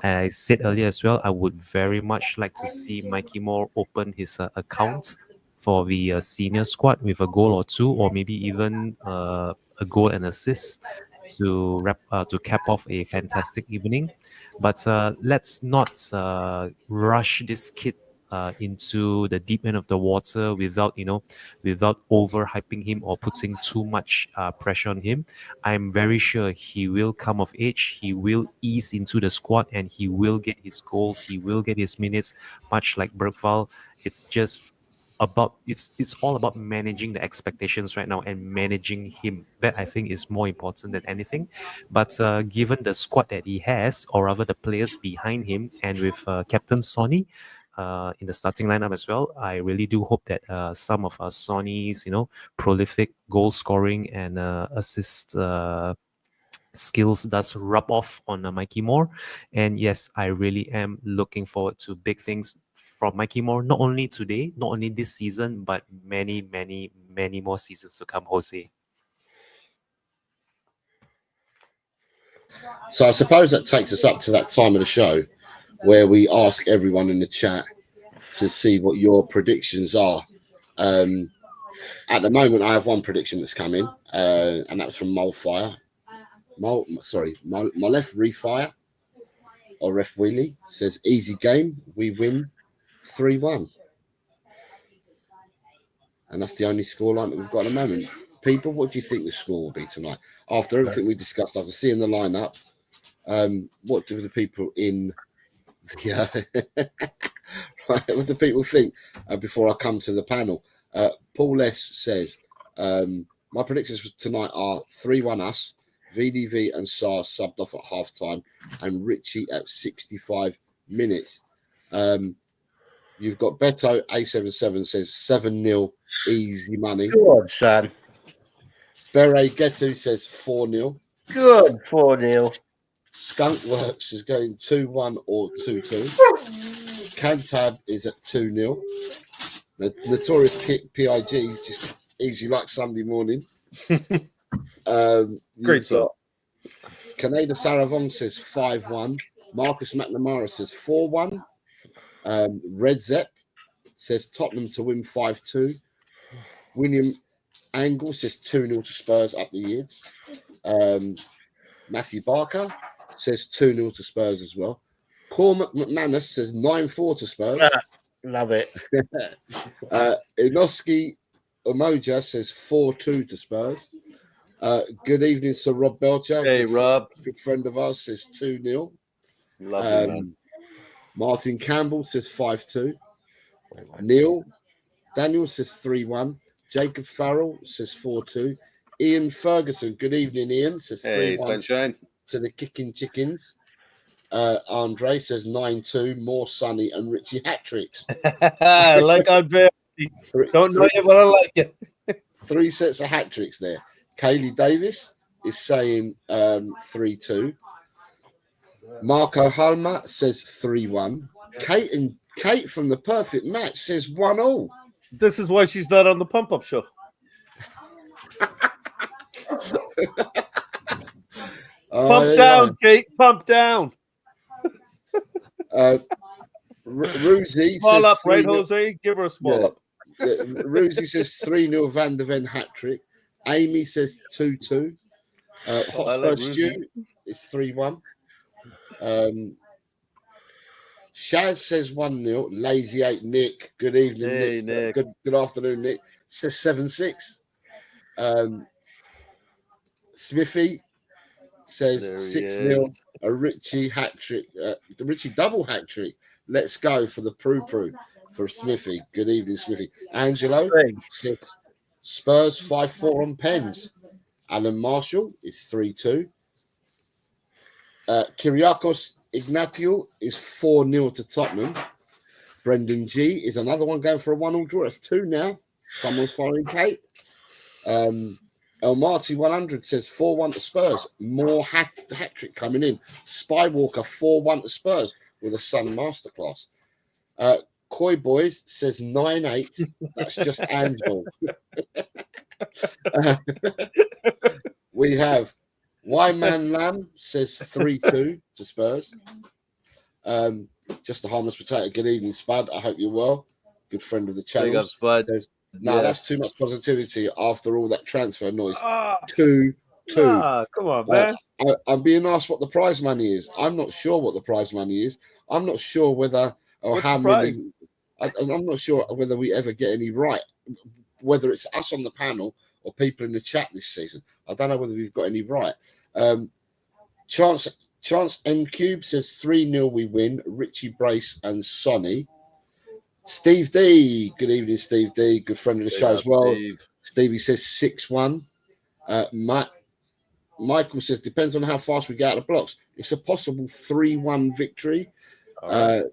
I said earlier as well, I would very much like to see Mikey Moore open his account for the senior squad with a goal or two, or maybe even a goal and assist to cap off a fantastic evening. But let's not rush this kid into the deep end of the water without overhyping him or putting too much pressure on him. I'm very sure he will come of age, he will ease into the squad, and he will get his goals, he will get his minutes, much like Bergvall. It's just it's all about managing the expectations right now and managing him. That I think is more important than anything. But given the squad that he has, or rather the players behind him, and with Captain Sonny in the starting lineup as well, I really do hope that some of Sonny's prolific goal scoring and assist skills does rub off on Mikey Moore. And yes, I really am looking forward to big things from Mikey Moore, not only today, not only this season, but many, many, many more seasons to come, Jose. So I suppose that takes us up to that time of the show where we ask everyone in the chat to see what your predictions are. At the moment, I have one prediction that's come in, and that's from Molfire. Molef Refire or Ref Wheelie says easy game. We win 3-1. And that's the only scoreline that we've got at the moment. People, what do you think the score will be tonight? After everything we discussed, after seeing the lineup, what do the people in the what do people think before I come to the panel? Paul S says, my predictions for tonight are 3-1 us, VDV and SAR subbed off at half time, and Richie at 65 minutes. You've got Beto A77 says 7-0 easy money. Good, son. Beret Getu says 4-0. Good, 4-0. Skunkworks is going 2-1 or 2-2. Cantab is at 2-0. The Notorious PIG just easy like Sunday morning. Great song. Canada Saravong says 5-1. Marcus McNamara says 4-1. Red Zepp says Tottenham to win 5-2. William Angle says 2-0 to Spurs up the years. Matthew Barker says 2-0 to Spurs as well. Cormac McManus says 9-4 to Spurs. Love it. Inoski Umoja says 4-2 to Spurs. Good evening, Sir Rob Belcher. Hey, Rob. Good friend of ours says 2-0. Lovely, man. Martin Campbell says 5-2. Neil Daniel says 3-1. Jacob Farrell says 4-2. Ian Ferguson, good evening, Ian, says 3-1 Hey, sunshine. to the Kicking Chickens. Andre says 9-2, more Sonny and Richie hat tricks. I like Andre. Don't know you, but I like it. 3 sets of hat tricks there. Kaylee Davis is saying 3-2. Marco Halma says 3-1. Kate from the Perfect Match says 1-0. This is why she's not on the Pump Up Show. Pump down, Kate. Pump down. Ruzi Small says up, right, 3-0. Jose? Give her a small up. Ruzi says 3-0 Van de Ven hat trick. Amy says 2-2. Hotspur Stew is 3-1. Shaz says 1-0. Lazy 8 Nick. Good evening, Hey, Nick. Nick. Good afternoon, Nick. Says 7-6. Smithy says 6-0. A Richie hat trick. The Richie double hat trick. Let's go for the Prue for Smithy. Good evening, Smithy. Angelo says Spurs 5-4 on pens. Alan Marshall is 3-2. Kyriakos Ignatiou is 4-0 to Tottenham. Brendan G is another one going for a 1-1 draw. That's 2 now. Someone's following Kate. El Marty 100 says 4-1 to Spurs. More hat trick coming in. Spywalker 4-1 to Spurs with a Sun Masterclass. Coy Boys says 9-8. That's just Angel. We have Y-Man Lamb says 3-2 to Spurs. Just a harmless potato. Good evening, Spud. I hope you're well. Good friend of the channel. Big up, Spud. Says, no, that's too much positivity after all that transfer noise. 2-2. Come on, man. I'm being asked what the prize money is. I'm not sure what the prize money is. I'm not sure whether or What's how the prize? many. I'm not sure whether we ever get any right. Whether it's us on the panel or people in the chat this season. I don't know whether we've got any right. Chance N Cube says 3-0 we win. Richie Brace and Sonny. Steve D. Good evening, Steve D. Good friend of the show as well. Steve. Stevie says 6-1. Michael says depends on how fast we get out of the blocks. It's a possible 3-1 victory. All right.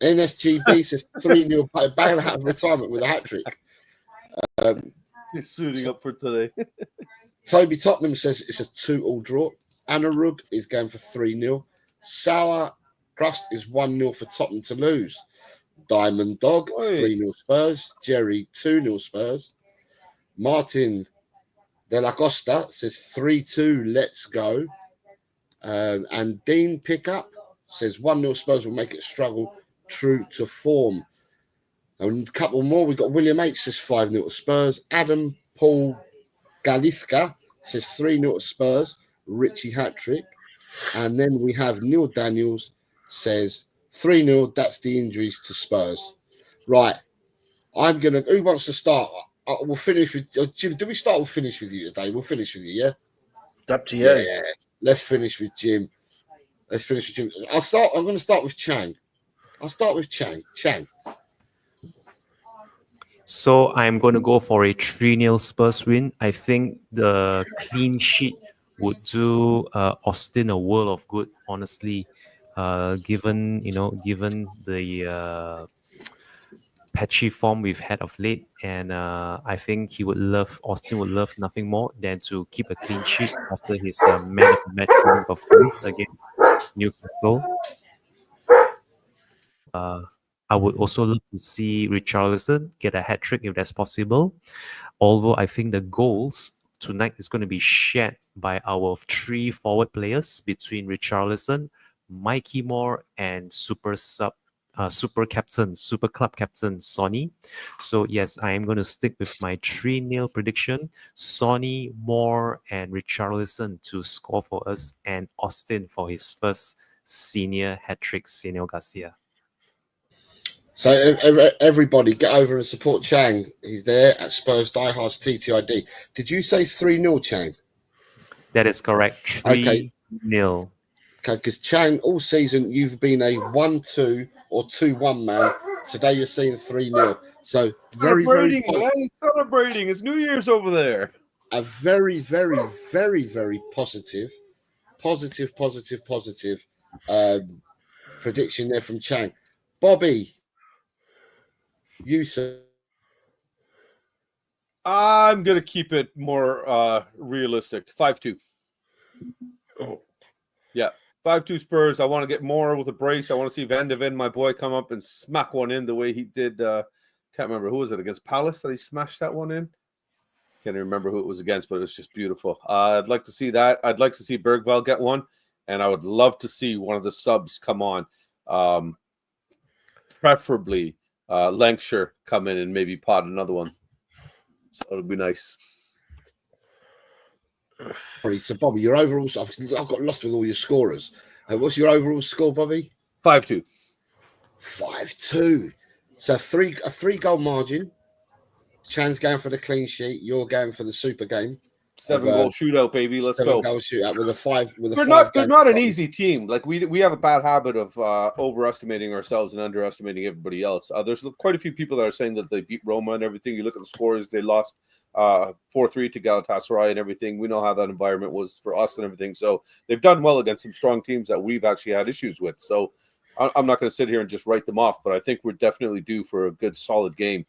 NSGB says 3-0 bail out of retirement with a hat trick. He's suiting up for today. Toby Tottenham says it's a 2-2 draw. Anna Rug is going for 3-0. Sour Crust is 1-0 for Tottenham to lose. Diamond Dog, 3-0 Spurs. Jerry, 2-0 Spurs. Martin De La Costa says 3-2, let's go. And Dean Pickup says 1-0 Spurs will make it struggle, true to form. And a couple more. We've got William H says 5-0 Spurs. Adam Paul Galithka says 3-0 Spurs. Richie hat-trick. And then we have Neil Daniels says 3-0. That's the injuries to Spurs. Right. Who wants to start? We'll finish with Jim. Do we start or finish with you today? We'll finish with you, yeah? It's up to you. Yeah. Let's finish with Jim. I'm going to start with Chang. I'll start with Chang. So I'm going to go for a 3-0 Spurs win. I think the clean sheet would do Austin a world of good, honestly. Given the patchy form we've had of late, and I think Austin would love nothing more than to keep a clean sheet after his man of the match performance against Newcastle. I would also love to see Richarlison get a hat trick if that's possible. Although I think the goals tonight is going to be shared by our 3 forward players between Richarlison, Mikey Moore, and super club captain Sonny. So yes, I am going to stick with my 3-0 prediction. Sonny, Moore, and Richarlison to score for us, and Austin for his first senior hat trick, Senor Garcia. So everybody get over and support Chang. He's there at Spurs Diehards TTID. Did you say 3-0, Chang? That is correct. 3-0. Okay, because Chang, all season you've been a 1-2 or 2-1 man. Today you're seeing 3-0. So Celebrating, man. He's celebrating. It's New Year's over there. A very, very, very, very positive prediction there from Chang. Bobby, you said. I'm going to keep it more realistic. 5-2. Oh. Yeah, 5-2 Spurs. I want to get more with a brace. I want to see Van de Ven, my boy, come up and smack one in the way he did. Can't remember. Who was it? Against Palace that he smashed that one in? Can't even remember who it was against, but it was just beautiful. I'd like to see that. I'd like to see Bergvall get one, and I would love to see one of the subs come on. Preferably Lancashire come in and maybe pot another one. So it would be nice. Sorry, so Bobby, your overall. I've got lost with all your scorers. What's your overall score, Bobby? 5-2. 5-2. So a 3-goal margin. Chan's going for the clean sheet. You're going for the super game. 7-goal shootout, baby. Let's go. 7-goal shootout with a 5. They're not an easy team. Like we have a bad habit of overestimating ourselves and underestimating everybody else. There's quite a few people that are saying that they beat Roma and everything. You look at the scores; they lost 4-3 to Galatasaray and everything. We know how that environment was for us and everything. So they've done well against some strong teams that we've actually had issues with. So I'm not going to sit here and just write them off, but I think we're definitely due for a good, solid game.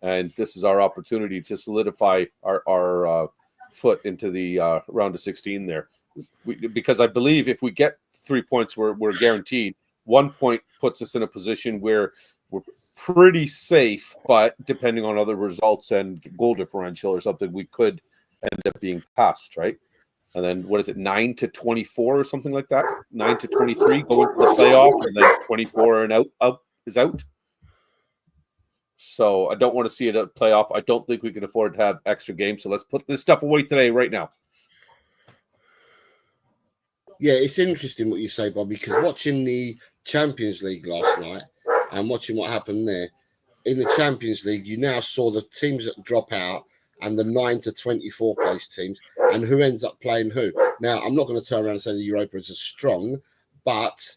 And this is our opportunity to solidify our foot into the round of 16 there. Because I believe if we get 3 points, we're guaranteed. 1 point puts us in a position where we're pretty safe, but depending on other results and goal differential or something, we could end up being passed, right? And then what is it, 9-24 or something like that? 9-23 going to the playoff, and then 24 and out is out. So I don't want to see it at playoff. I don't think we can afford to have extra games. So let's put this stuff away today, right now. Yeah, it's interesting what you say, Bobby, because watching the Champions League last night and watching what happened there, in the Champions League, you now saw the teams that drop out and the 9-24 place teams and who ends up playing who. Now, I'm not going to turn around and say the Europa is as strong, but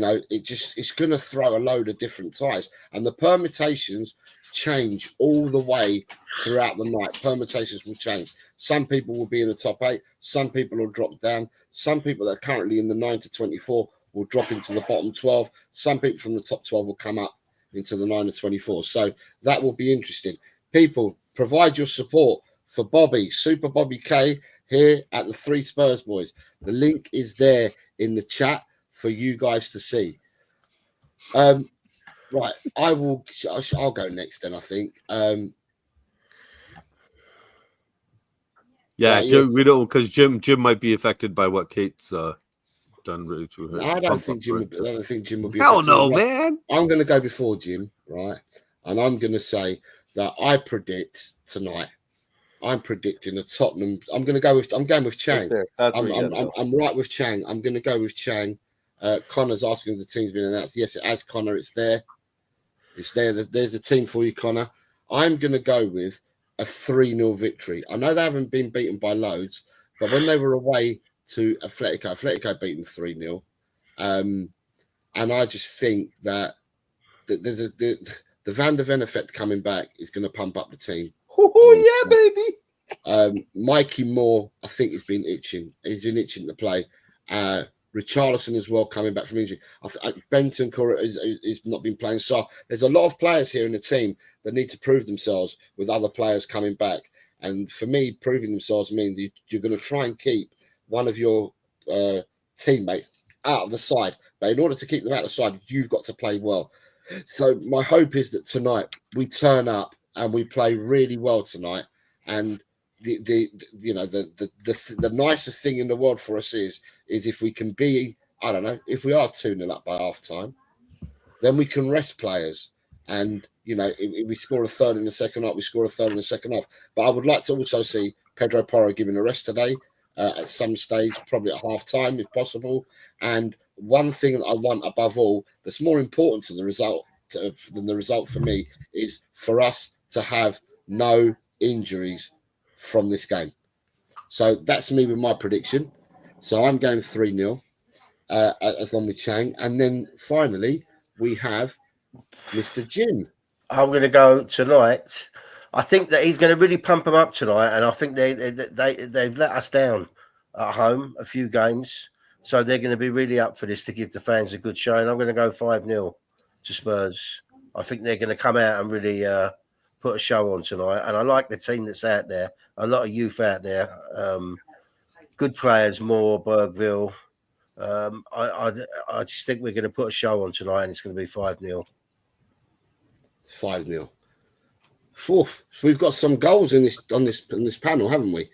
it's going to throw a load of different ties, and the permutations change all the way throughout the night. Permutations will change. Some people will be in the top 8. Some people will drop down. Some people that are currently in the 9 to 24 will drop into the bottom 12. Some people from the top 12 will come up into the 9 to 24. So that will be interesting. People, provide your support for Bobby, Super Bobby K, here at the Three Spurs Boys. The link is there in the chat for you guys to see. Right, I'll go next then, I think. Yeah, right, Jim, we don't, because Jim might be affected by what Kate's done really to her. I don't think Jim will be Hell affected. no, Right, man. I'm going to go before Jim, right? And I'm going to say that I predict tonight. I'm predicting a Tottenham. I'm going with Chang. I'm right with Chang. I'm going to go with Chang. Connor's asking if the team's been announced. Yes, it has, Connor. It's there. It's there. There's a team for you, Connor. I'm going to go with a 3-0 victory. I know they haven't been beaten by loads, but when they were away to Atletico beat them 3-0. And I just think that there's the Van der Ven effect coming back is going to pump up the team. Oh, yeah, baby. Mikey Moore, I think, has been itching. He's been itching to play. Richarlison as well, coming back from injury. Benton is not been playing. So there's a lot of players here in the team that need to prove themselves with other players coming back. And for me, proving themselves means you're going to try and keep one of your teammates out of the side. But in order to keep them out of the side, you've got to play well. So my hope is that tonight we turn up and we play really well tonight. And the nicest thing in the world for us is if we can be, I don't know, if we are 2-0 up by half time, then we can rest players. And, if we score a third in the second half, we score a third in the second half. But I would like to also see Pedro Porro given a rest today at some stage, probably at half time if possible. And one thing that I want above all, that's more important to the result than the result for me, is for us to have no injuries from this game. So that's me with my prediction. So I'm going 3-0 as long with Chang. And then finally, we have Mr. Jim. I'm going to go tonight. I think that he's going to really pump them up tonight. And I think they've let us down at home a few games. So they're going to be really up for this to give the fans a good show. And I'm going to go 5-0 to Spurs. I think they're going to come out and really put a show on tonight. And I like the team that's out there. A lot of youth out there. Good players, Moore, Bergville. I just think we're going to put a show on tonight, and it's going to be 5-0. 5-0. So we've got some goals in this panel, haven't we?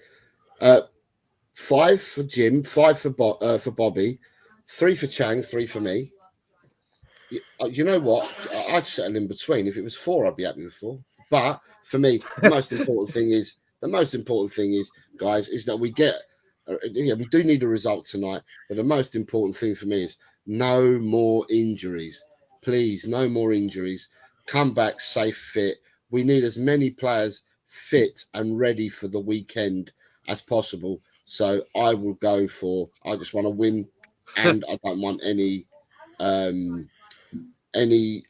5 for Jim, 5 for Bobby, 3 for Chang, 3 for me. You know what? I'd settle in between. If it was 4, I'd be happy with 4. But for me, the most important thing is, guys, is that we get. We do need a result tonight, but the most important thing for me is no more injuries. Please, no more injuries. Come back safe, fit. We need as many players fit and ready for the weekend as possible. So I will go for. I just want to win, and I don't want any. What do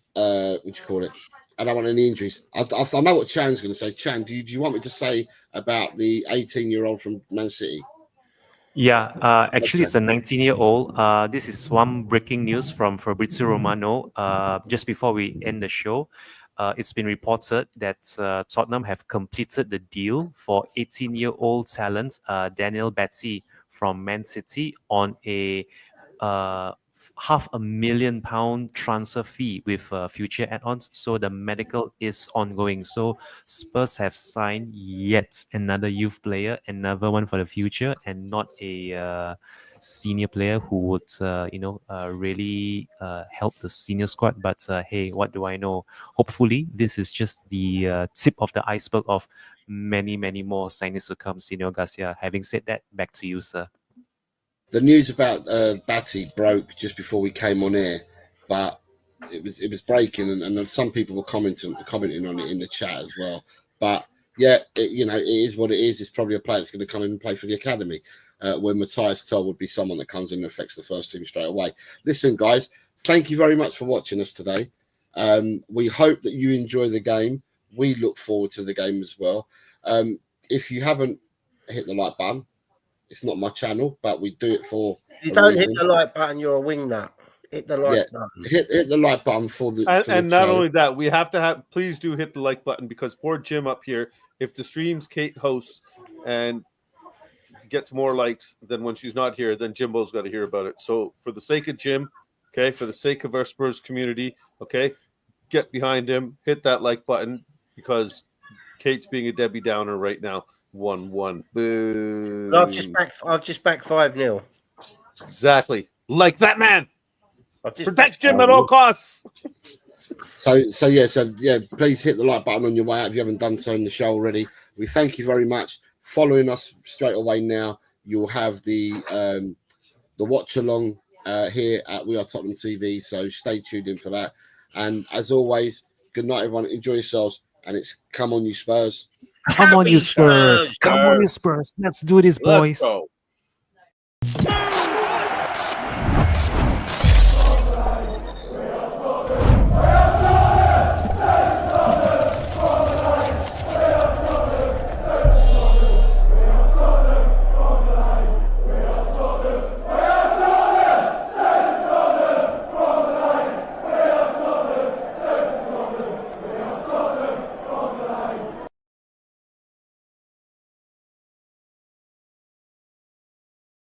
you call it? I don't want any injuries. I know what Chan's going to say. Chan, do you want me to say about the 18-year-old from Man City? Yeah, actually, it's a 19-year-old. This is one breaking news from Fabrizio Romano. Just before we end the show, it's been reported that Tottenham have completed the deal for 18-year-old talent Daniel Batty from Man City on a £500,000 transfer fee with future add-ons. So the medical is ongoing. So Spurs have signed yet another youth player, another one for the future, and not a senior player who would really help the senior squad. But hey, what do I know? Hopefully this is just the tip of the iceberg of many more signings to come. Senor Garcia, having said that, back to you, sir. The news about Batty broke just before we came on air, but it was breaking, and some people were commenting on it in the chat as well. But yeah, it is what it is. It's probably a player that's going to come in and play for the academy. When Matthias Tell would be someone that comes in and affects the first team straight away. Listen, guys, thank you very much for watching us today. We hope that you enjoy the game. We look forward to the game as well. If you haven't hit the like button, it's not my channel, but we do it for If you a don't reason. hit the like button, you're a wingnut. Hit the like button. Hit the like button for the And not show. only that, we have to have. Please do hit the like button, because poor Jim up here, if the streams Kate hosts and gets more likes than when she's not here, then Jimbo's got to hear about it. So for the sake of Jim, okay, for the sake of our Spurs community, okay, get behind him, hit that like button, because Kate's being a Debbie Downer right now. 1-1. Boo. I've just backed 5-0. Exactly. Like that man. I've just Protect Jim at all costs. So please hit the like button on your way out if you haven't done so in the show already. We thank you very much. Following us straight away now, you'll have the watch along here at We Are Tottenham TV. So stay tuned in for that. And as always, good night, everyone. Enjoy yourselves. And it's come on, you Spurs. Come on, you Spurs. Spurs. Come on, you Spurs. Let's do this, Let's boys. go.